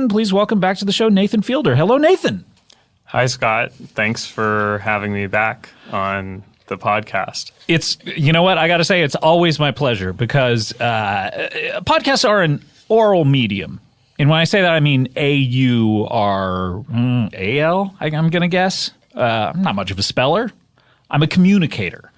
Please welcome back to the show, Nathan Fielder. Hello, Nathan. Hi, Scott. Thanks for having me back on the podcast. You know what? I got to say, it's always my pleasure because podcasts are an oral medium. And when I say that, I mean A-U-R-A-L, I'm going to guess. I'm not much of a speller. I'm a communicator.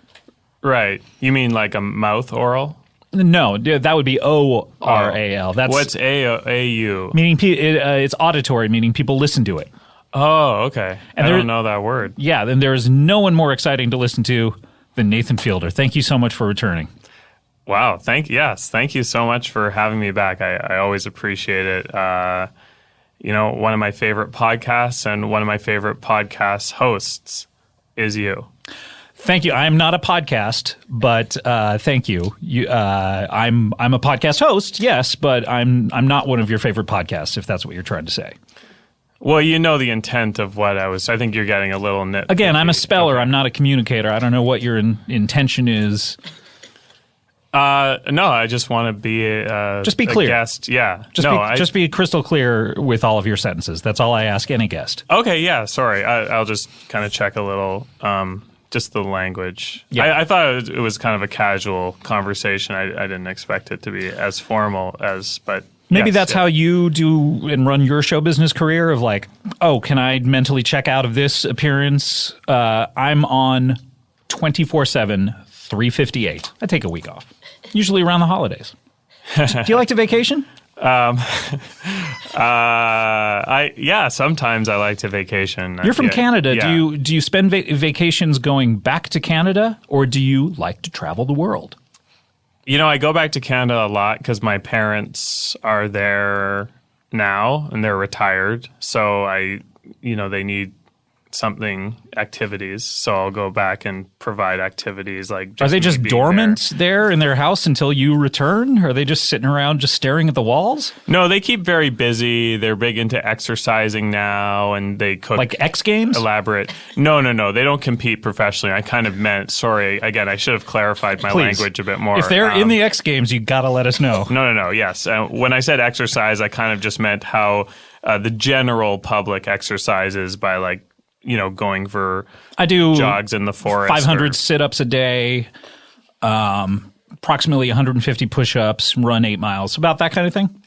Right. You mean like a mouth oral? No, that would be O-R-A-L. What's A-U? Meaning it's auditory, meaning people listen to it. Oh, okay. And I don't know that word. Yeah, then there is no one more exciting to listen to than Nathan Fielder. Thank you so much for returning. Wow. Thank you so much for having me back. I always appreciate it. One of my favorite podcasts and one of my favorite podcast hosts is you. Thank you. I'm not a podcast, but thank you. I'm a podcast host, yes, but I'm not one of your favorite podcasts, if that's what you're trying to say. Well, you know the intent of what I think you're getting a little nitpicky. Again, I'm a speller. Okay. I'm not a communicator. I don't know what your intention is. No, I just want to be just be clear. A guest. Yeah. Just be crystal clear with all of your sentences. That's all I ask any guest. Okay, yeah, sorry. I'll just kind of check a little, just the language. Yeah. I thought it was kind of a casual conversation. I didn't expect it to be as formal but maybe that's how you do and run your show business career of like, oh, can I mentally check out of this appearance? I'm on 24/7, 358. I take a week off, usually around the holidays. Do you like to vacation? Sometimes I like to vacation. You're from Canada. Yeah. Do you spend vacations going back to Canada, or do you like to travel the world? I go back to Canada a lot because my parents are there now and they're retired. So they need activities. So I'll go back and provide activities like. Are they just dormant there in their house until you return? Or are they just sitting around just staring at the walls? No, they keep very busy. They're big into exercising now, and they cook like X Games. Elaborate. No. They don't compete professionally. I kind of meant. Sorry, again, I should have clarified my language a bit more. If they're in the X Games, you gotta let us know. No. Yes, when I said exercise, I kind of just meant how the general public exercises by going for jogs in the forest. 500 sit-ups a day, approximately 150 push-ups, run 8 miles, about that kind of thing?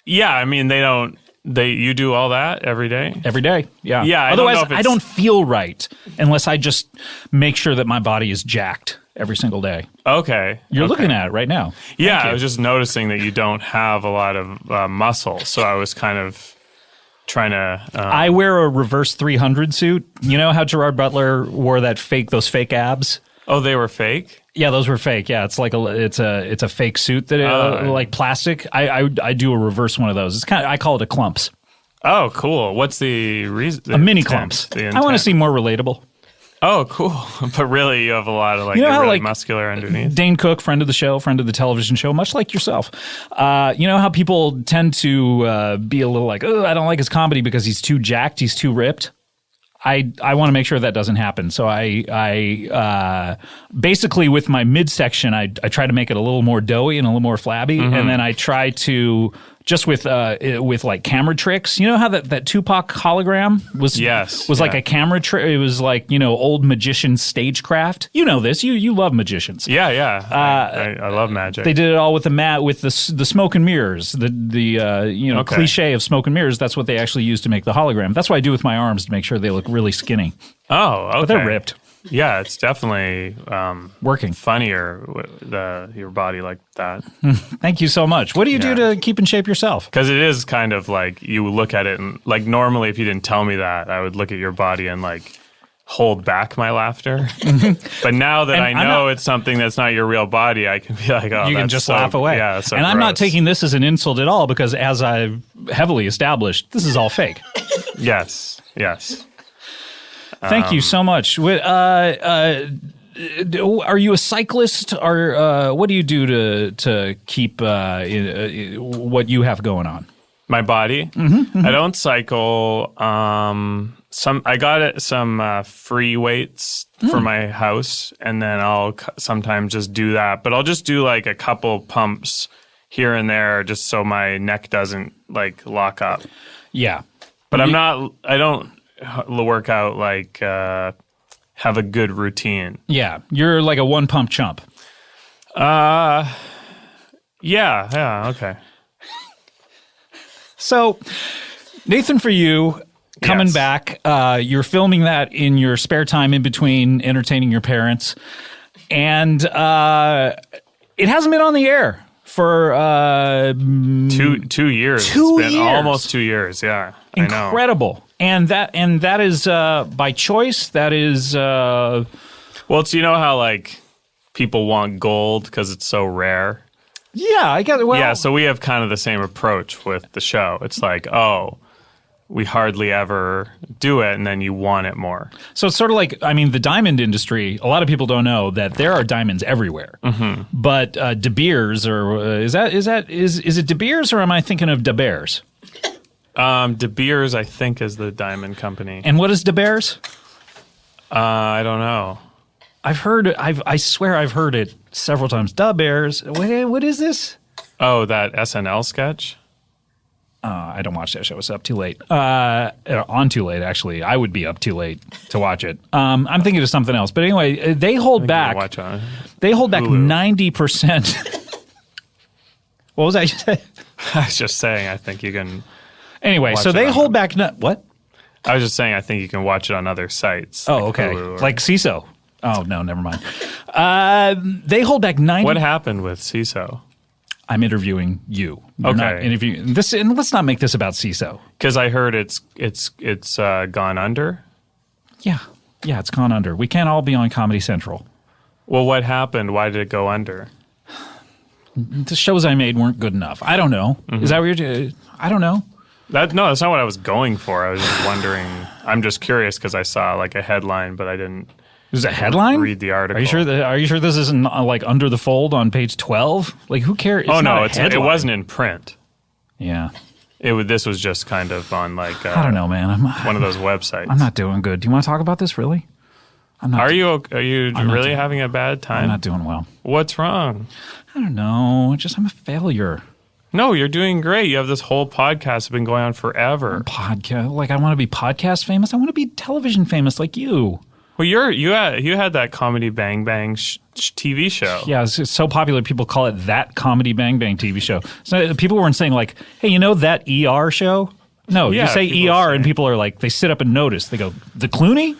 Yeah, I mean, you do all that every day? Every day, yeah. Yeah, otherwise, I don't feel right unless I just make sure that my body is jacked every single day. Okay. You're looking at it right now. Yeah, I was just noticing that you don't have a lot of muscle, so I was kind of trying to. I wear a reverse 300 suit. You know how Gerard Butler wore those fake abs? Oh, they were fake? Yeah, those were fake. Yeah, it's like it's a fake suit that like plastic. I do a reverse one of those. It's I call it a clumps. Oh, cool. What's the reason? A mini clumps. I want to seem more relatable. Oh, cool. But really, you have a lot of really muscular underneath. Dane Cook, friend of the show, friend of the television show, much like yourself. You know how people tend to be a little like, oh, I don't like his comedy because he's too jacked, he's too ripped. I want to make sure that doesn't happen. So I basically with my midsection, I try to make it a little more doughy and a little more flabby. Mm-hmm. And then I try to just with like camera tricks. You know how that Tupac hologram was like a camera trick. It was like, old magician stagecraft. You know this. You love magicians. Yeah. I love magic. They did it all with the smoke and mirrors. The cliche of smoke and mirrors. That's what they actually use to make the hologram. That's what I do with my arms to make sure they look really skinny. Oh, okay. But they're ripped. Yeah, it's definitely working funnier your body like that. Thank you so much. What do you do to keep in shape yourself? Because it is kind of like you look at it and like normally if you didn't tell me that, I would look at your body and like hold back my laughter. But now that I know it's something that's not your real body, I can be like, oh, you can just laugh away. Yeah, so and gross. I'm not taking this as an insult at all because as I've heavily established, this is all fake. Yes. Thank you so much. Are you a cyclist, or what do you do to keep what you have going on? My body? Mm-hmm. I don't cycle. I got some free weights for my house, and then I'll sometimes just do that. But I'll just do like a couple pumps here and there just so my neck doesn't like lock up. Yeah. But I don't work out like have a good routine. Yeah. You're like a one pump chump. Yeah, okay. So, Nathan For You, coming Yes. back, you're filming that in your spare time in between entertaining your parents. And it hasn't been on the air for 2 years. 2 It's been years. almost 2 years, yeah. I know. incredible. And that is by choice. That is Well, it's how like people want gold because it's so rare. yeah, I get it. Well, Yeah, so we have kind of the same approach with the show. It's like, oh, we hardly ever do it, and then you want it more. so it's sort of like, I mean, the diamond industry, a lot of people don't know that there are diamonds everywhere. Mm-hmm. But De Beers, or is it De Beers, or am I thinking of De Beers? De Beers, I think, is the diamond company. And what is De Beers? I don't know. I swear I've heard it several times. De Beers. What is this? Oh, that SNL sketch? I don't watch that show. It's up too late. On too late, actually. I would be up too late to watch it. I'm thinking of something else. But anyway, they hold back. Watch on. They hold back Hulu. 90%. What was that you said? I was just saying, I think you can. Anyway, Watch so it they on hold back. What? I was just saying, I think you can watch it on other sites. Oh, like okay. Hulu or- Like CISO. Oh, no, never mind. They hold back 90%. What happened with CISO? I'm interviewing you. You're Okay. not interviewing this, and let's not make this about CISO. Because I heard it's gone under. Yeah, it's gone under. We can't all be on Comedy Central. Well, what happened? Why did it go under? The shows I made weren't good enough. I don't know. Mm-hmm. Is that what you're doing? I don't know. That's not what I was going for. I was just wondering. I'm just curious because I saw like a headline, but I didn't. Is it a headline? Read the article. Are you sure this isn't like under the fold on page 12? Like, who cares? It's Oh not no, a it headline. wasn't in print. Yeah. This was just kind of on like I don't know, man. one of those websites. I'm not doing good. Do you want to talk about this, really? Are you not really doing- having a bad I'm time? not doing well. What's wrong? I don't know. I'm a failure. No, you're doing great. You have this whole podcast that's been going on forever. Podcast. Like, I want to be podcast famous. I want to be television famous like you. Well, you had that Comedy Bang Bang TV show. Yeah, it's so popular. People call it That Comedy Bang Bang TV show. So people weren't saying like, hey, that ER show? No, Yeah, you say people ER say- and people are like, they sit up and notice. They go, the Clooney?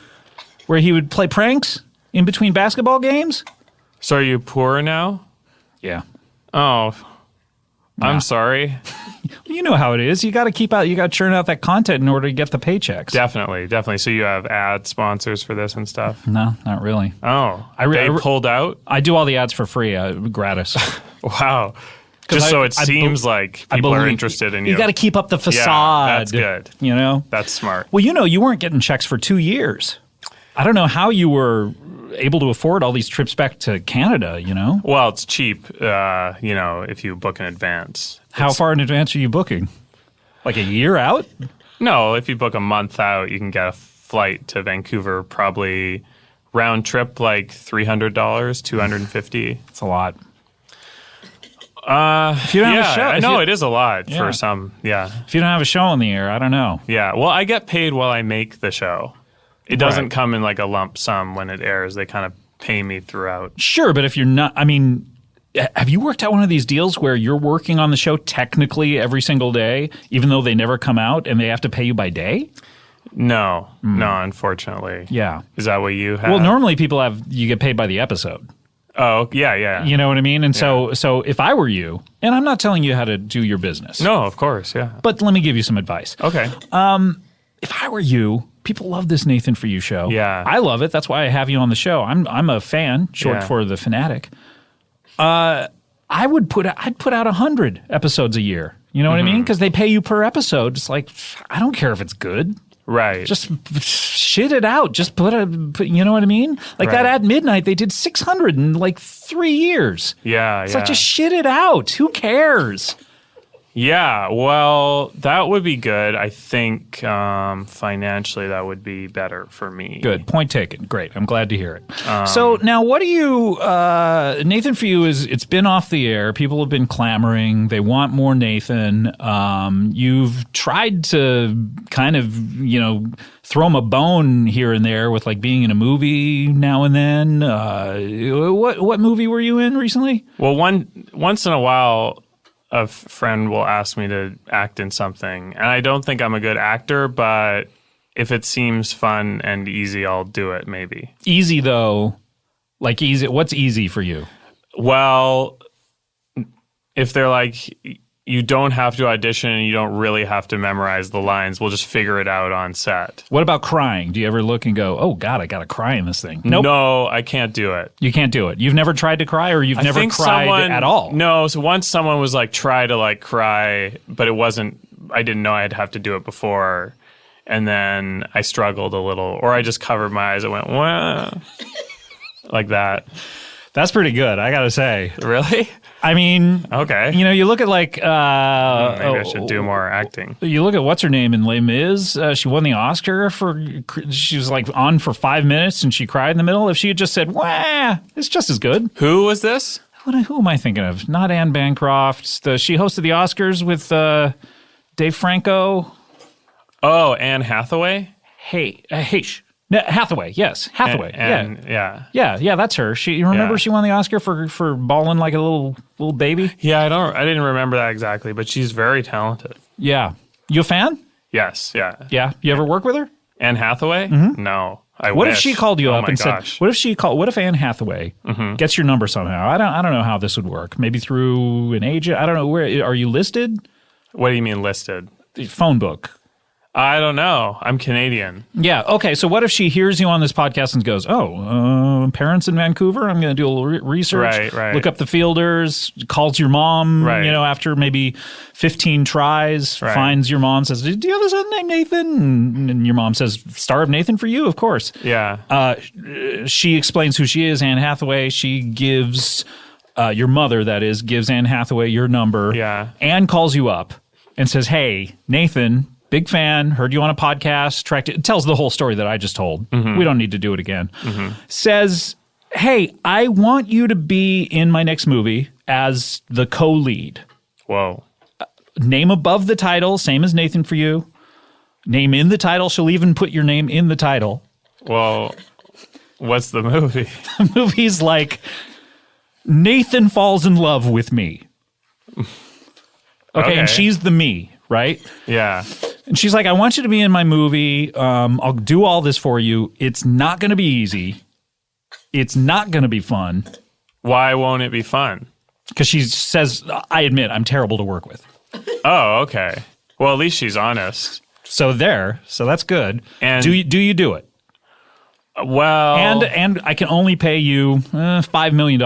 Where he would play pranks in between basketball games? So are you poor now? Yeah. Oh, I'm sorry. You know how it is. You got to churn out that content in order to get the paychecks. Definitely. So you have ad sponsors for this and stuff? No, not really. Oh, they pulled out? I do all the ads for free, gratis. Wow. Just so it I seems like people are interested in you. You got to keep up the facade. that's good. You know? That's smart. Well, you weren't getting checks for 2 years. I don't know how you were able to afford all these trips back to Canada, Well, it's cheap, if you book in advance. How far in advance are you booking? Like a year out? No, if you book a month out, you can get a flight to Vancouver, probably round trip like $300, $250. It's a lot. If you don't have a show, I know it is a lot Yeah. for some. Yeah, If you don't have a show on the air, I don't know. yeah. Well, I get paid while I make the show. It doesn't Right. come in like a lump sum when it airs. They kind of pay me throughout. Sure, but if you're not, have you worked out one of these deals where you're working on the show technically every single day, even though they never come out and they have to pay you by day? No, unfortunately. Yeah. Is that what you have? Well, normally you get paid by the episode. Oh, yeah. You know what I mean? And so if I were you, and I'm not telling you how to do your business, No, of course, yeah. but let me give you some advice. Okay. If I were you, people love this Nathan For You show. Yeah. I love it. That's why I have you on the show. I'm a fan, short Yeah. for the fanatic. I'd put out 100 episodes a year. You know what I mean? Because they pay you per episode. It's like, I don't care if it's good. Right. Just shit it out. Just put you know what I mean? Like that Right. at midnight, they did 600 in like 3 years. yeah, It's like, just shit it out. Who cares? Yeah, well, that would be good. I think financially that would be better for me. Good. Point taken. Great. I'm glad to hear it. So now what do you, Nathan For You it's been off the air. People have been clamoring. They want more Nathan. You've tried to kind of, throw him a bone here and there with like being in a movie now and then. What movie were you in recently? Well, once in a while, a friend will ask me to act in something, and I don't think I'm a good actor, but if it seems fun and easy, I'll do it maybe. Easy though, like easy. What's easy for you? Well, if they're like, you don't have to audition and you don't really have to memorize the lines, we'll just figure it out on set. What about crying? Do you ever look and go, oh God, I got to cry in this thing? Nope. No, I can't do it. You can't do it. You've never tried to cry, or you've never cried at all? No, so once someone was like, try to like cry, but I didn't know I'd have to do it before. And then I struggled a little, or I just covered my eyes and went, wah, like that. That's pretty good, I got to say. Really? I mean, okay. You look at like... maybe I should do more acting. You look at what's her name in Les Mis. She won the Oscar for... She was like on for 5 minutes and she cried in the middle. If she had just said, wah, it's just as good. Who was this? Who am I thinking of? Not Anne Bancroft. She hosted the Oscars with Dave Franco. Oh, Anne Hathaway? Hathaway, yes. Hathaway, yeah. Yeah, that's her. She won the Oscar for balling like a little baby? Yeah, I didn't remember that exactly, but she's very talented. Yeah. You a fan? Yes, yeah. Yeah? You ever work with her? Anne Hathaway? Mm-hmm. No. What if she called you up and gosh. said, what if Anne Hathaway gets your number somehow? I don't know how this would work. Maybe through an agent? I don't know. Where are you listed? What do you mean listed? The phone book. I don't know. I'm Canadian. Yeah. Okay. So what if she hears you on this podcast and goes, parents in Vancouver? I'm going to do a little research. Right. Look up the fielders, calls your mom, after maybe 15 tries, finds your mom, says, do you have a son named Nathan? And your mom says, star of Nathan For You, of course. Yeah. She explains who she is, Anne Hathaway. She gives, your mother, that is, gives Anne Hathaway your number. Yeah. Anne calls you up and says, hey, Nathan... Big fan, heard you on a podcast, it tells the whole story that I just told. Mm-hmm. We don't need to do it again. Mm-hmm. Says, hey, I want you to be in my next movie as the co-lead. Whoa. Name above the title, same as Nathan For You. Name in the title, she'll even put your name in the title. Well, what's the movie? The movie's like, Nathan Falls in Love with Me. Okay, and she's the me, right? Yeah. And she's like, I want you to be in my movie. I'll do all this for you. It's not going to be easy. It's not going to be fun. Why won't it be fun? Because she says, I admit, I'm terrible to work with. Oh, okay. Well, at least she's honest. So that's good. And do you do it? Well, and I can only pay you $5 million,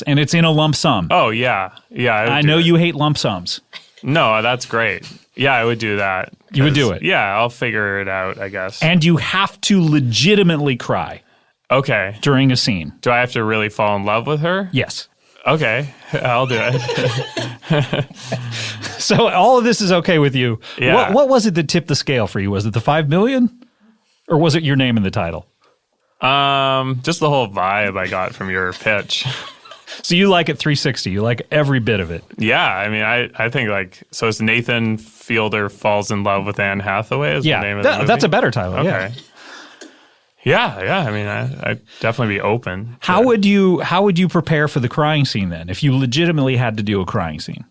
and it's in a lump sum. Oh yeah. I know you hate lump sums. No, that's great. Yeah, I would do that. You would do it? Yeah, I'll figure it out, I guess. And you have to legitimately cry. Okay. During a scene. Do I have to really fall in love with her? Yes. Okay, I'll do it. So all of this is okay with you. Yeah. What was it that tipped the scale for you? Was it the $5 million? Or was it your name in the title? Just the whole vibe I got from your pitch. So you like it 360. You like every bit of it. Yeah, I mean, I think so it's Nathan Fielder Falls in Love with Anne Hathaway is the name of the movie? That's a better title. Okay. Yeah. I mean, I'd definitely be open. How would you prepare for the crying scene then? If you legitimately had to do a crying scene?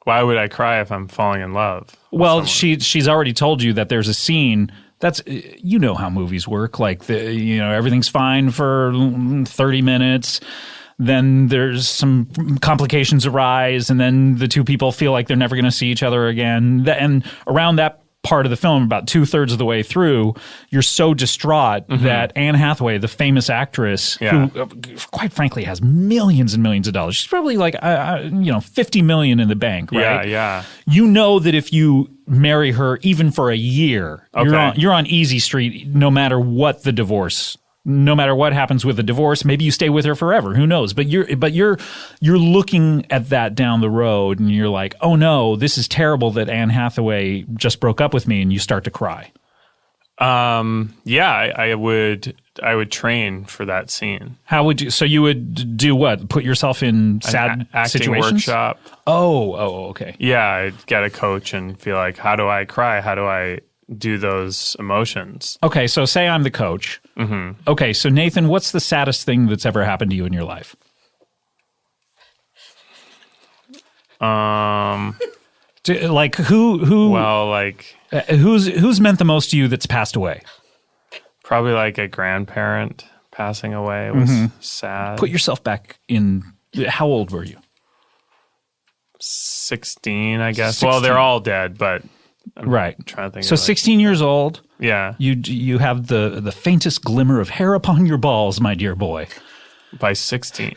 Why would I cry if I'm falling in love? Well, she's already told you that there's a scene. That's, you know how movies work. Like everything's fine for 30 minutes. Then there's some complications arise, and then the two people feel like they're never going to see each other again. And around that part of the film, about 2/3 of the way through, you're so distraught that Anne Hathaway, the famous actress, who quite frankly has millions and millions of dollars, she's probably like $50 million in the bank, right? Yeah. You know that if you marry her even for a year, you're on easy street, no matter what the divorce No matter what happens with a divorce, maybe you stay with her forever. Who knows? But you're looking at that down the road, and you're like, oh no, this is terrible that Anne Hathaway just broke up with me, and you start to cry. Yeah, I would train for that scene. How would you? So you would do what? Put yourself in sad acting situations? workshop. Oh, okay. Yeah, I'd get a coach and feel like, how do I cry? How do I do those emotions? Okay, so say I'm the coach. Mm-hmm. Okay, so Nathan, what's the saddest thing that's ever happened to you in your life? Like who? Well, like who's meant the most to you that's passed away? probably like a grandparent passing away was sad. Put yourself back in. How old were you? 16, I guess. 16. Well, they're all dead, but I'm Right. trying to think. So of like, 16 years old. yeah, You have the faintest glimmer of hair upon your balls, my dear boy. by 16.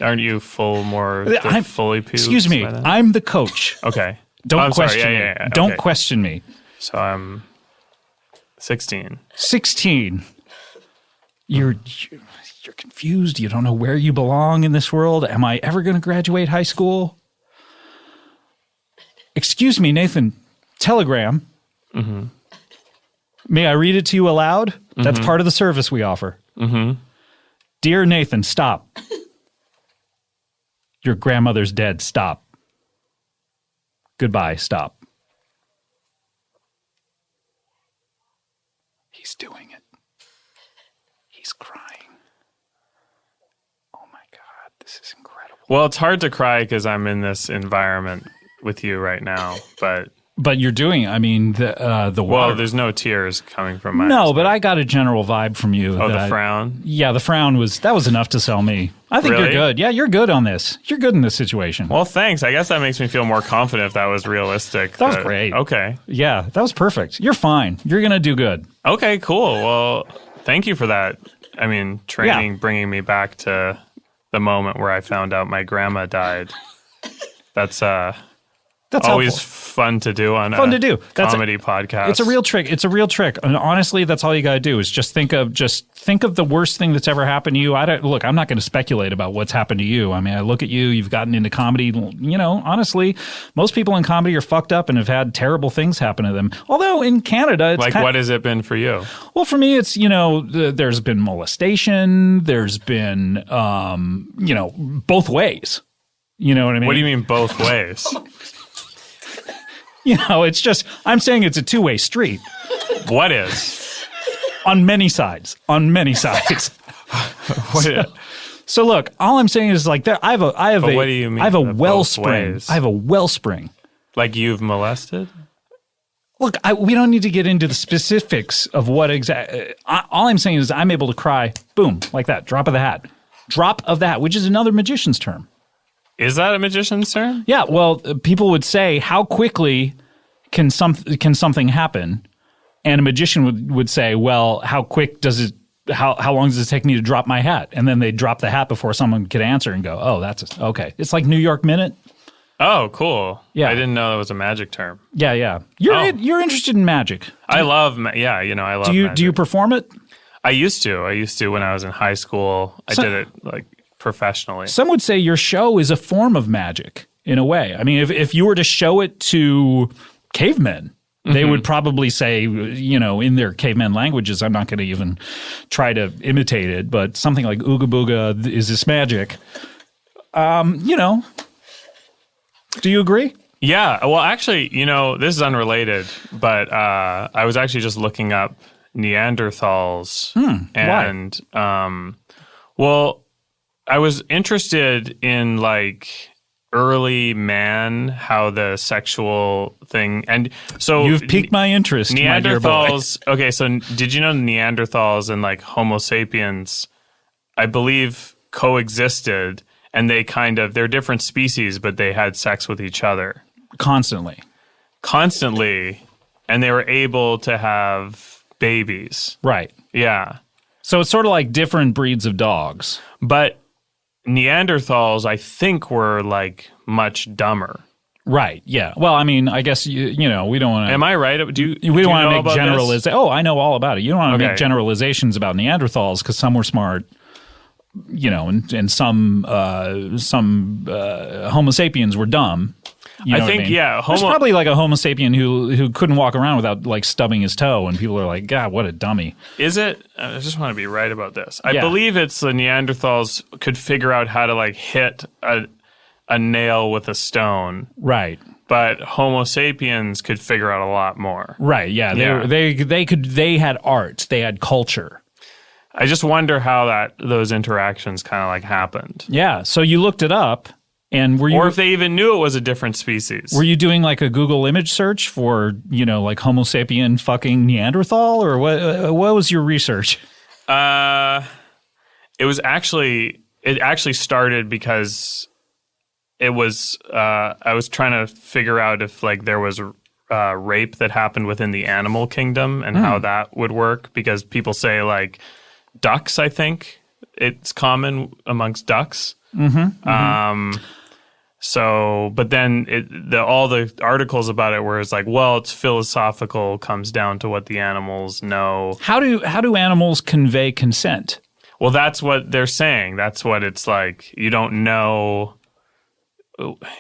Aren't you I'm- fully pubes? Excuse me. by then? I'm the coach. Okay. Don't I'm sorry. question me. Yeah. Don't Okay. question me. So I'm 16. 16. You're confused. You don't know where you belong in this world. Am I ever going to graduate high school? Excuse me, Nathan. Telegram. Mm-hmm. May I read it to you aloud? Mm-hmm. That's part of the service we offer. Mm-hmm. Dear Nathan, stop. Your grandmother's dead. Stop. Goodbye. Stop. He's doing it. He's crying. Oh my God, this is incredible. Well, it's hard to cry because I'm in this environment with you right now, but You're doing it. I mean, the water. well, there's no tears coming from my No, eyes. but I got a general vibe from you. Oh, the that- frown? Yeah, the frown was enough to sell me. I think Really? you're good. Yeah, you're good on this. You're good in this situation. Well, thanks. I guess that makes me feel more confident if that was realistic. That was great. Okay. Yeah, that was perfect. You're fine. You're going to do good. Okay, cool. Well, thank you for that. I mean, training, bringing me back to the moment where I found out my grandma died. That's always helpful. fun to do on Fun a to do. That's comedy podcast. It's a real trick. It's a real trick. And honestly, that's all you got to do is just think of the worst thing that's ever happened to you. I'm not going to speculate about what's happened to you. I mean, I look at you, you've gotten into comedy. You know, honestly, most people in comedy are fucked up and have had terrible things happen to them. Although in Canada, it's like, what has it been for you? well, for me, it's, there's been molestation. There's been, both ways. You know what I mean? What do you mean both ways? It's just, I'm saying it's a two-way street What is? on many sides. On many sides. What, So look, all I'm saying is like I have a what do you mean I have a both wellspring. ways? I have a wellspring. like you've molested? Look, we don't need to get into the specifics of what exactly. All I'm saying is I'm able to cry, boom, like that, drop of the hat, which is another magician's term. Is that a magician's term? Yeah, well, people would say, how quickly can something happen? And a magician would say, well, how quick does it? How long does it take me to drop my hat? And then they drop the hat before someone could answer and go, oh, okay. It's like New York Minute. Oh, cool. Yeah. I didn't know that was a magic term. Yeah. Oh. You're interested in magic. I love, I love magic. Do you perform it? I used to when I was in high school. I So- did it like professionally. Some would say your show is a form of magic in a way. I mean, if you were to show it to cavemen, they would probably say, in their caveman languages, I'm not going to even try to imitate it, but something like Ooga Booga, is this magic? Do you agree? Yeah. Well, actually, this is unrelated, but I was actually just looking up Neanderthals. And, well, I was interested in like early man, how the sexual thing, and so You've piqued my interest, my dear boy. Neanderthals. Okay, so did you know Neanderthals and like Homo sapiens, I believe, coexisted, and they're different species, but they had sex with each other Constantly. and they were able to have babies. Right. Yeah. So it's sort of like different breeds of dogs. But Neanderthals, I think, were like much dumber. Right. Yeah. Well, I mean, I guess we don't want to. Am I right? We don't want to make generalizations. Oh, I know all about it. You don't want to Okay. make generalizations about Neanderthals because some were smart, and some Homo sapiens were dumb. You know I think, what I mean? yeah. There's probably like a Homo sapien who couldn't walk around without like stubbing his toe, and people are like, God, what a dummy. Is it? I just want to be right about this. I Yeah. believe it's the Neanderthals could figure out how to like hit a nail with a stone, Right. but Homo sapiens could figure out a lot more. Right. Yeah. Yeah. They had art. They had culture. I just wonder how those interactions kind of like happened, Yeah. So you looked it up, and or if they even knew it was a different species. were you doing like a Google image search for like Homo sapien fucking Neanderthal, or what was your research? It actually started because it was I was trying to figure out if like there was rape that happened within the animal kingdom and how that would work, because people say like ducks, I think it's common amongst ducks. So, but then all the articles about it where it's like, well, it's philosophical, comes down to what the animals know. How do animals convey consent? Well, that's what they're saying. That's what it's like. You don't know,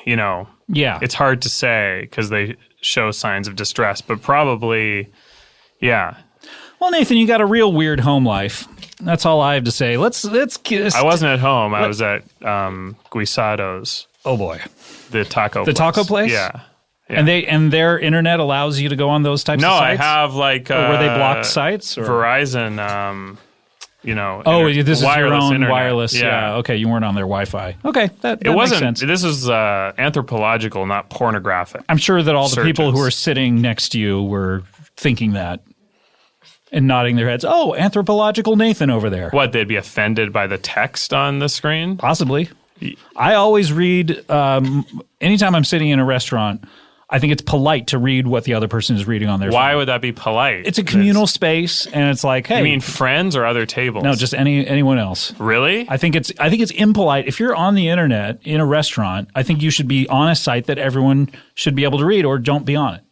Yeah. it's hard to say because they show signs of distress, but probably, yeah. Well, Nathan, you got a real weird home life. That's all I have to say. Let's kiss. I wasn't at home. I was at Guisado's, Oh boy. the taco The place. taco place? Yeah. And their internet allows you to go on those types No, of I sites? have like Or were they blocked sites? Or? Verizon, This is your own internet. wireless. Yeah. Okay, you weren't on their Wi-Fi. Okay, that It wasn't. makes sense. This is anthropological, not pornographic. I'm sure that all the people searches. who are sitting next to you were thinking that and nodding their heads. Oh, anthropological Nathan over there. What, they'd be offended by the text on the screen? Possibly. I always read, anytime I'm sitting in a restaurant, I think it's polite to read what the other person is reading on their Why phone. would that be polite? It's a communal space, and it's like, hey. You mean friends or other tables? no, just anyone else. Really? I think it's impolite. If you're on the internet in a restaurant, I think you should be on a site that everyone should be able to read, or don't be on it.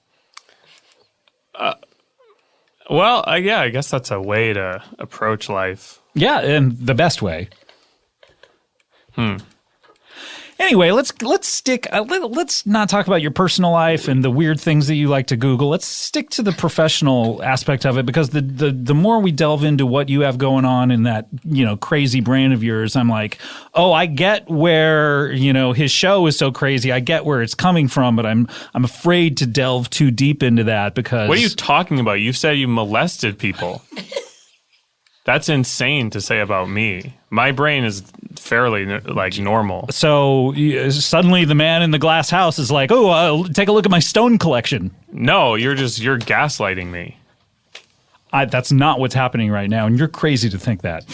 Well, yeah, I guess that's a way to approach life. Yeah, and the best way. Anyway, let's stick. Let's not talk about your personal life and the weird things that you like to Google. Let's stick to the professional aspect of it, because the more we delve into what you have going on in that crazy brain of yours, I'm like, oh, I get where his show is so crazy. I get where it's coming from, but I'm afraid to delve too deep into that because What are you talking about? You said you molested people. That's insane to say about me. My brain is fairly normal. So suddenly the man in the glass house is like, oh, take a look at my stone collection. No, you're gaslighting me. That's not what's happening right now, and you're crazy to think that.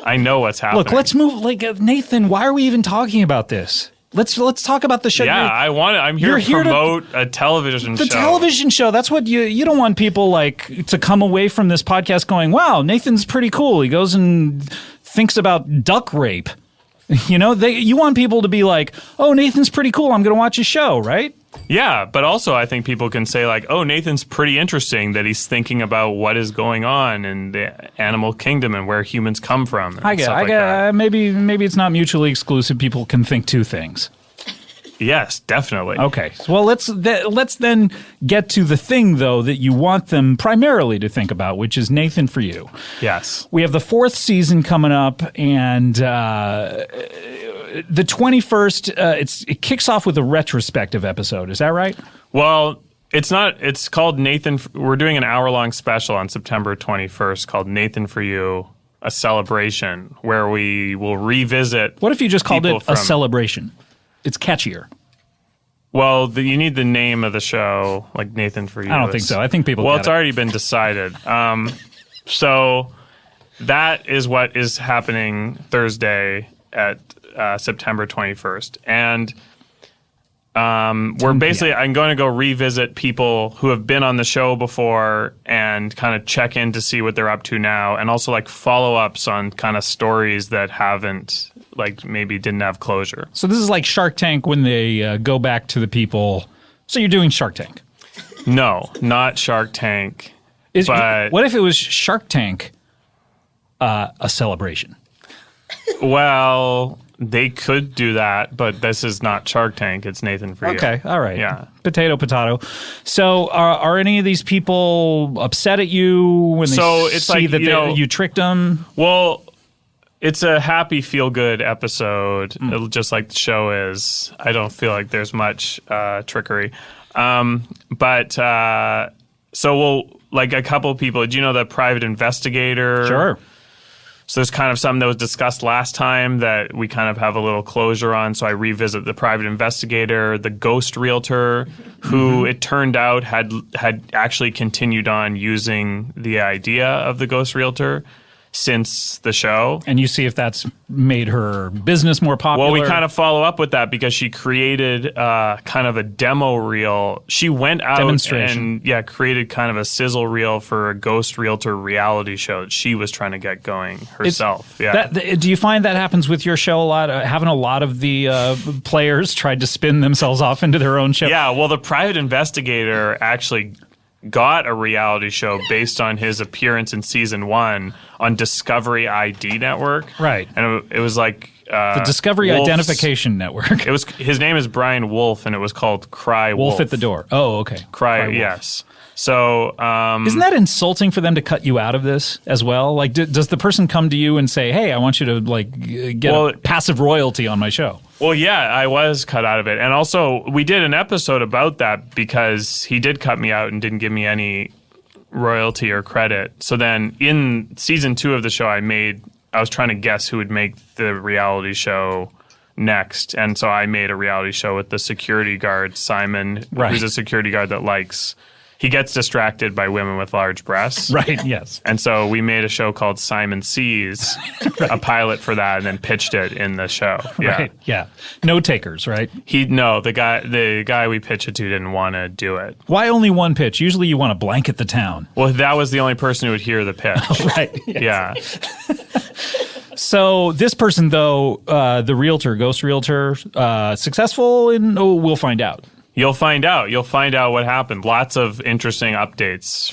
I know what's happening. Look, let's move. Nathan, why are we even talking about this? Let's talk about the show. Yeah, I'm here to promote a television show. The television show. That's what you don't want people to come away from this podcast going, wow, Nathan's pretty cool. He goes and thinks about duck rape. You want people to be like, oh, Nathan's pretty cool. I'm going to watch his show, right? Yeah, but also I think people can say oh, Nathan's pretty interesting that he's thinking about what is going on in the animal kingdom and where humans come from. I get. Maybe it's not mutually exclusive. People can think two things. Yes, definitely. Okay. Well, let's then get to the thing though that you want them primarily to think about, which is Nathan For You. Yes. We have the 4th season coming up, and the 21st, it kicks off with a retrospective episode. Is that right? Well, it's not. It's called Nathan. We're doing an hour-long special on September 21st called Nathan For You, a celebration, where we will revisit. What if you just called people it a celebration? It's catchier. Well, you need the name of the show, like Nathan For You. I don't think so. I think people Well, get it's it. already been decided. So that is what is happening Thursday at September 21st. And I'm going to go revisit people who have been on the show before and kind of check in to see what they're up to now, and also follow-ups on kind of stories that haven't like maybe didn't have closure. So this is like Shark Tank when they go back to the people. So you're doing Shark Tank. No, not Shark Tank. But what if it was Shark Tank, a celebration? Well, they could do that, but this is not Shark Tank. It's Nathan for You. Okay, all right. Yeah. Potato. So are any of these people upset at you when they see that you tricked them? Well, it's a happy, feel-good episode, just like the show is. I don't feel like there's much trickery. Like a couple people, do you know the private investigator? Sure. So there's kind of something that was discussed last time that we kind of have a little closure on. So I revisit the private investigator, the ghost realtor, who it turned out had actually continued on using the idea of the ghost realtor since the show. And you see if that's made her business more popular. Well, we kind of follow up with that because she created kind of a demo reel. She went out and created kind of a sizzle reel for a ghost realtor reality show that she was trying to get going herself. Do you find that happens with your show a lot? Haven't a lot of the players tried to spin themselves off into their own show? Yeah, well, the private investigator actually got a reality show based on his appearance in season 1 on Discovery ID Network. Right. And it was like the Discovery Identification Network. It was his name is Brian Wolf, and it was called Cry Wolf. Wolf at the Door. Oh, okay. Cry Wolf. Yes. So isn't that insulting for them to cut you out of this as well? Like, does the person come to you and say, "Hey, I want you to get a passive royalty on my show"? Well, yeah, I was cut out of it, and also we did an episode about that because he did cut me out and didn't give me any royalty or credit. So then in season 2 of the show, I was trying to guess who would make the reality show next, and so I made a reality show with the security guard Simon, who's a security guard that he gets distracted by women with large breasts. Right, yes. And so we made a show called Simon Sees, a pilot for that, and then pitched it in the show. Yeah. Right, yeah. No takers, right? The guy we pitched it to didn't want to do it. Why only one pitch? Usually you want to blanket the town. Well, that was the only person who would hear the pitch. Right. Yes. Yeah. So this person, though, the realtor, ghost realtor, successful in, we'll find out. You'll find out. You'll find out what happened. Lots of interesting updates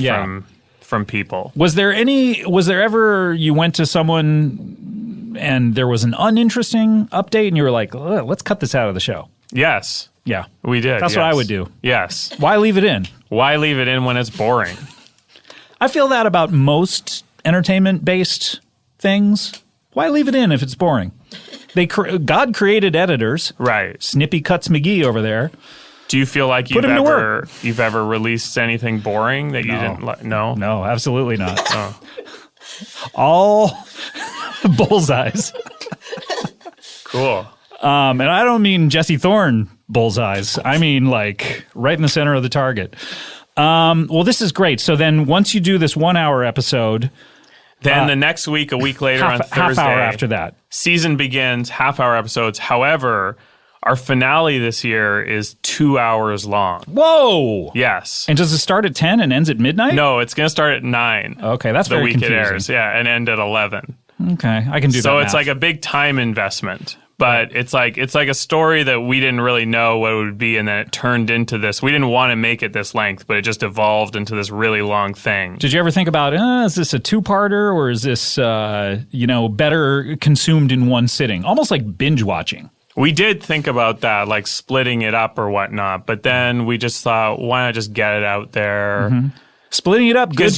from people. Was there ever you went to someone and there was an uninteresting update and you were like, let's cut this out of the show? Yes. Yeah. We did. That's what I would do. Yes. Why leave it in? Why leave it in when it's boring? I feel that about most entertainment-based things. Why leave it in if it's boring? God created editors. Right. Snippy Cuts McGee over there. Do you feel like you've ever released anything boring that you didn't like? No? No, absolutely not. All bullseyes. Cool. And I don't mean Jesse Thorne bullseyes. I mean like right in the center of the target. Well, this is great. So then once you do this 1 hour episode... Then the next week, a week later on Thursday... Half hour after that. Season begins, half-hour episodes. However... Our finale this year is 2 hours long. Whoa! Yes. And does it start at 10 and ends at midnight? No, it's going to start at 9. Okay, that's very confusing. The week it airs, and end at 11. Okay, I can do that. So it's like a big time investment. But it's like a story that we didn't really know what it would be, and then it turned into this. We didn't want to make it this length, but it just evolved into this really long thing. Did you ever think about, is this a two-parter, or is this, better consumed in one sitting? Almost like binge watching. We did think about that, like splitting it up or whatnot, but then we just thought, why not just get it out there? Mm-hmm. Splitting it up, good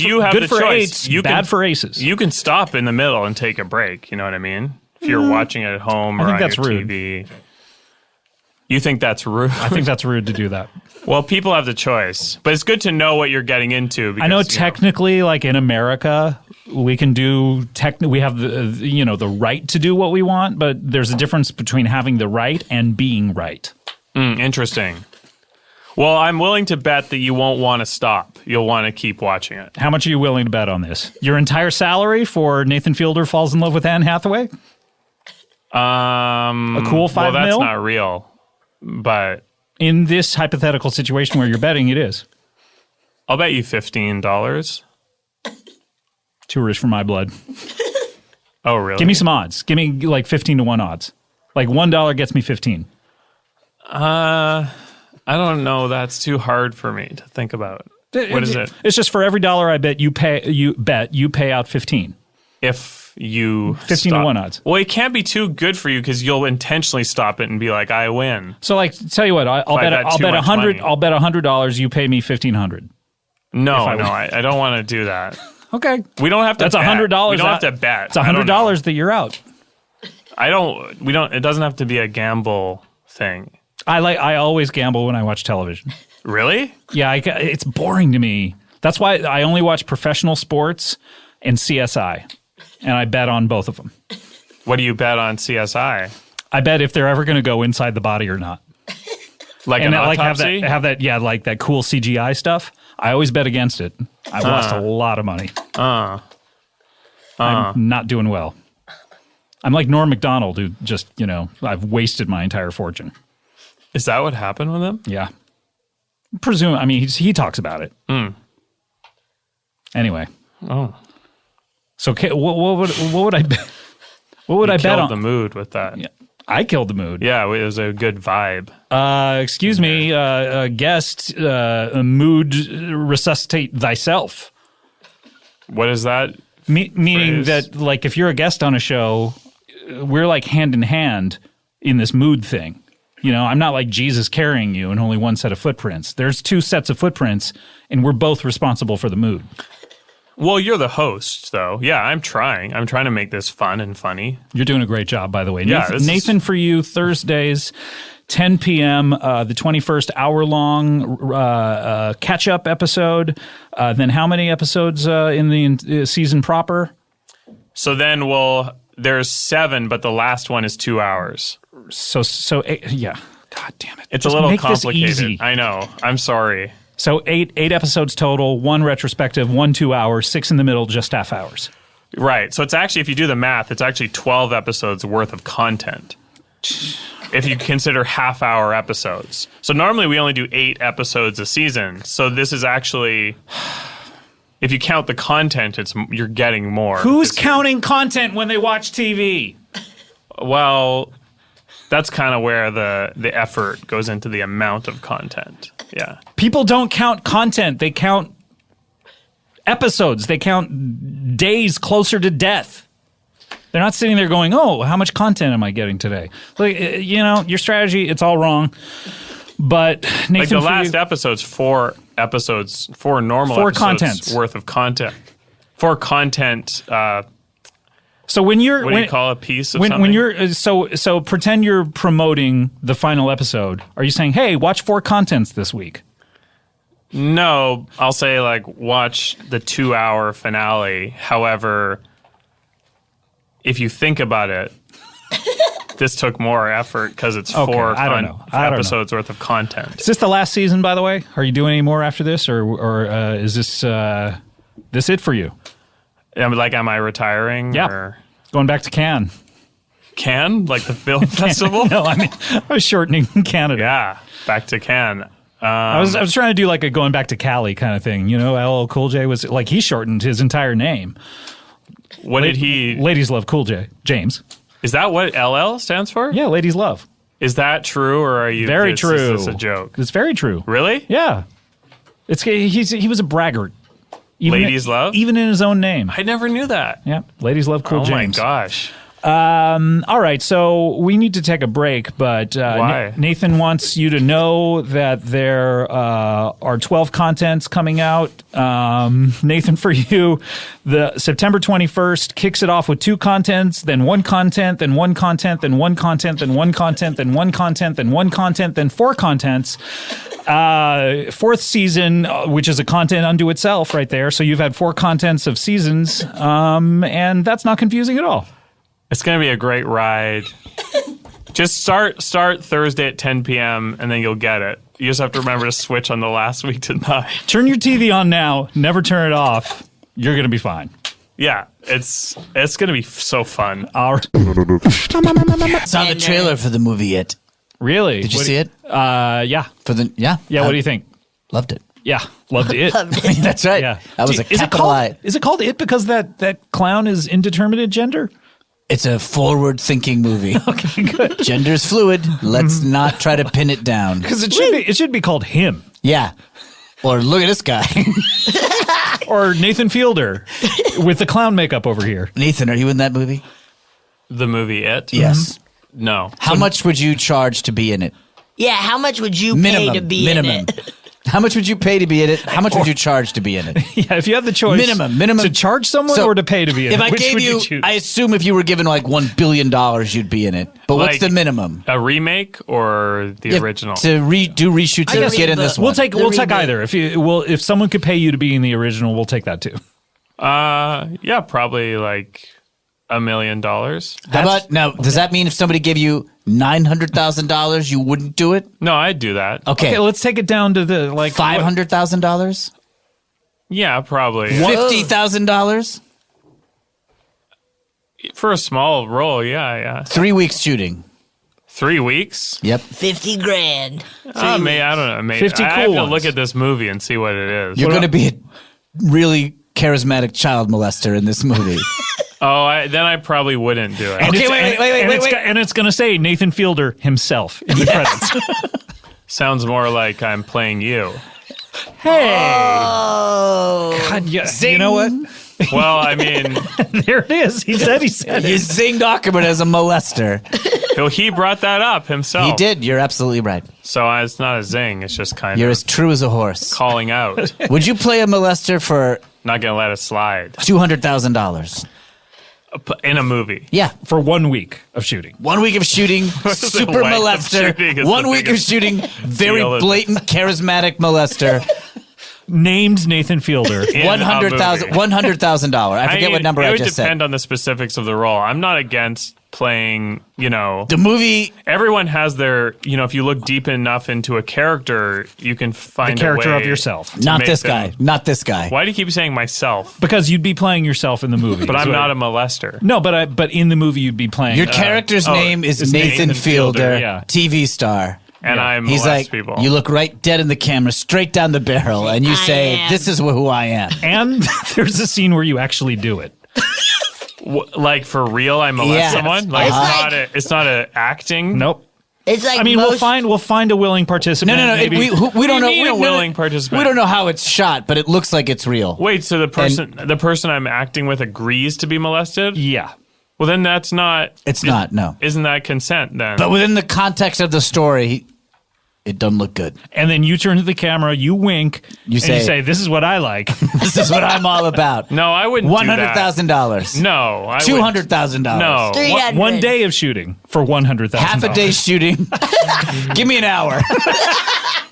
for choice. Eights, bad for aces. You can stop in the middle and take a break, you know what I mean? If you're watching it at home or on your TV. You think that's rude? I think that's rude to do that. Well, people have the choice, but it's good to know what you're getting into. Because, I know technically, like in America, we can do we have the right to do what we want, but there's a difference between having the right and being right. Interesting. Well, I'm willing to bet that you won't want to stop. You'll want to keep watching it. How much are you willing to bet on this? Your entire salary for Nathan Fielder Falls in Love with Anne Hathaway? A cool $5 Well, that's mil? not real, but in this hypothetical situation where you're betting, it is. I'll bet you $15. Too rich for my blood. Oh, really? Give me some odds. Give me like 15 to 1 odds. Like $1 gets me 15. I don't know. That's too hard for me to think about. What is it? It's just for every dollar I bet you pay out 15. If you 15 to 1 odds. Well, it can't be too good for you because you'll intentionally stop it and be like, I win. So, like, tell you what, I'll bet $100. I'll bet $100. You pay me $1,500. No, I don't want to do that. Okay, we don't have to. That's $100. We don't have to bet. It's $100 that you're out. We don't. It doesn't have to be a gamble thing. I always gamble when I watch television. Really? Yeah, it's boring to me. That's why I only watch professional sports and CSI, and I bet on both of them. What do you bet on CSI? I bet if they're ever going to go inside the body or not. Like an autopsy? have that like that cool CGI stuff. I always bet against it. I've lost a lot of money. I'm not doing well. I'm like Norm Macdonald, who just, I've wasted my entire fortune. Is that what happened with him? Yeah. He talks about it. Anyway. Oh. So what would I bet? What would I bet on? Killed the mood with that. Yeah. I killed the mood. Yeah, it was a good vibe. Excuse me, guest, mood resuscitate thyself. What is that? Meaning that, like, if you're a guest on a show, we're like hand in hand in this mood thing. I'm not like Jesus carrying you and only one set of footprints. There's 2 sets of footprints, and we're both responsible for the mood. Well, you're the host, though. Yeah, I'm trying. I'm trying to make this fun and funny. You're doing a great job, by the way. Yeah, Nathan for you, Thursdays, 10 p.m., the 21st hour-long catch-up episode. Then how many episodes in the season proper? So then there's 7, but the last one is 2 hours. So yeah. God damn it. It's Just a little make this complicated. easy. I know. I'm sorry. So 8 episodes total, 1 retrospective, 1 2 hours, 6 in the middle, just half hours. Right. So it's actually, if you do the math, it's actually 12 episodes worth of content. If you consider half-hour episodes. So normally we only do 8 episodes a season. So this is actually, if you count the content, you're getting more. Who's counting content when they watch TV? Well, that's kind of where the effort goes into the amount of content. Yeah. People don't count content. They count episodes. They count days closer to death. They're not sitting there going, oh, how much content am I getting today? Like, your strategy, it's all wrong. But Nathan, like the last episode's 4 normal episodes contents worth of content. 4 content. So when you're what do you call a piece of something? When you're so pretend you're promoting the final episode. Are you saying, hey, watch 4 contents this week? No, I'll say like watch the 2-hour finale. However, if you think about it, this took more effort because it's 4 episodes worth of content. Is this the last season, by the way? Are you doing any more after this, or is this it for you? Am I retaring? Yeah. Or? Going back to Cannes. Cannes? Like the film festival? No, I was shortening Canada. Yeah, back to Cannes. I was trying to do like a going back to Cali kind of thing. LL Cool J was like, he shortened his entire name. What did he? Ladies love Cool J. James. Is that what LL stands for? Yeah, ladies love. Is that true, or are you? Very true. Is this a joke? It's very true. Really? Yeah. He was a braggart. Ladies love? Even in his own name. I never knew that. Yeah. Ladies love Cool James. Oh my gosh. All right, so we need to take a break, but Why? Nathan wants you to know that there are 12 contents coming out. Nathan, for you, the September 21st kicks it off with 2 contents, then 1 content, then 1 content, then 1 content, then 1 content, then 1 content, then 1 content, then 4 contents. 4th season, which is a content unto itself right there. So you've had 4 contents of seasons, and that's not confusing at all. It's going to be a great ride. Just start Thursday at 10 p.m. and then you'll get it. You just have to remember to switch on the last week tonight. Turn your TV on now. Never turn it off. You're going to be fine. Yeah, it's going to be so fun. All right. Saw the trailer for the movie yet. Really? Did you see it? Yeah. Yeah. Yeah, what do you think? Loved it. Yeah, loved it. That's right. Yeah. That was a capital I. Is it called It because that clown is indeterminate gender? It's a forward-thinking movie. Okay, good. Gender's fluid. Let's not try to pin it down. Because it should be called Him. Yeah. Or look at this guy. Or Nathan Fielder with the clown makeup over here. Nathan, are you in that movie? The movie It? Yes. No. How much would you charge to be in it? Yeah, how much would you Minimum. pay to be in it? How much would you pay to be in it? How much would you charge to be in it? Yeah, if you had the choice, Minimum. to charge someone So, or to pay to be in If it, I which gave would you, choose? I assume if you were given like $1 billion, you'd be in it. But what's Like- the minimum? A remake or the If- original? To do reshoots I and guess get in the- this We'll one. take reboot. either. If someone could pay you to be in the original, we'll take that too. Yeah, probably like $1 million. How about now? Does that mean if somebody gave you $900,000, you wouldn't do it? No, I'd do that. Okay, Okay, let's take it down to the like $500,000, Yeah, probably. $50,000, For a small role, yeah. 3 weeks shooting. 3 weeks? Yep, 50 grand. I don't know. Maybe 50 I cool have to ones. look at this movie and see what it is. you're going to be a really charismatic child molester in this movie. Then I probably wouldn't do it. And Okay, it's- wait. And it's going to say Nathan Fielder himself in the credits. Sounds more like I'm playing you. Hey, Oh. God, yeah, you know what? Well, I mean, There it is. He said You it. zinged Ackerman as a molester. he brought that up himself. He did. You're absolutely right. So it's not a zing. It's just kind You're of as true as a horse. calling out. Would you play a molester for Not going to let it slide. $200,000? In a movie. Yeah. For 1 week of shooting. 1 week of shooting, super length of molester. shooting is 1 the week of biggest shooting, very deal, isn't it? blatant, charismatic molester. Named Nathan Fielder. In a $100,000. movie. $100,000. I forget what number it I would just depend said. on the specifics of the role. I'm not against playing, The movie. everyone has their, if you look deep enough into a character, you can find The character a way of yourself. to Not make this them- guy. Not this guy. Why do you keep saying myself? Because you'd be playing yourself in the movie. But is I'm what- not a molester. No, but in the movie you'd be playing. Your character's name is it's Nathan, Nathan Fielder, Fielder, yeah. TV star. And I He's molest like, people. you look right dead in the camera, straight down the barrel, and you I say, am. "This is who I am." And there's a scene where you actually do it. Like for real, I molest Yes. someone. Like Uh-huh. it's not a acting. Nope. It's like I mean, most, we'll find a willing participant. No. maybe. We don't know. What do you mean we a don't- willing participant? We don't know how it's shot, but it looks like it's real. Wait, so the person I'm acting with agrees to be molested? Yeah. Well, then that's not. It's not. No. Isn't that consent then? But within the context of the story, it doesn't look good. And then you turn to the camera, you wink, You and say- you say, "This is what I like." This is what I'm all about. no, I wouldn't. $100,000. No, I $200,000. No. 300. One day of shooting for $100,000. Half a day shooting. Give me an hour.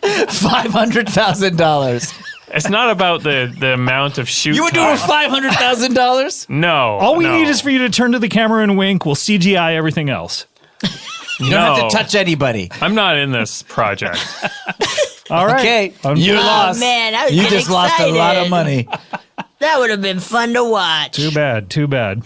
$500,000. It's not about the amount of shoot. You would do it for $500,000? No. All we no. need is for you to turn to the camera and wink. We'll CGI everything else. You don't have to touch anybody. I'm not in this project. All right. Okay, I'm- you Oh, lost. man, I was You getting just lost a lot of excited. money. That would have been fun to watch. Too bad.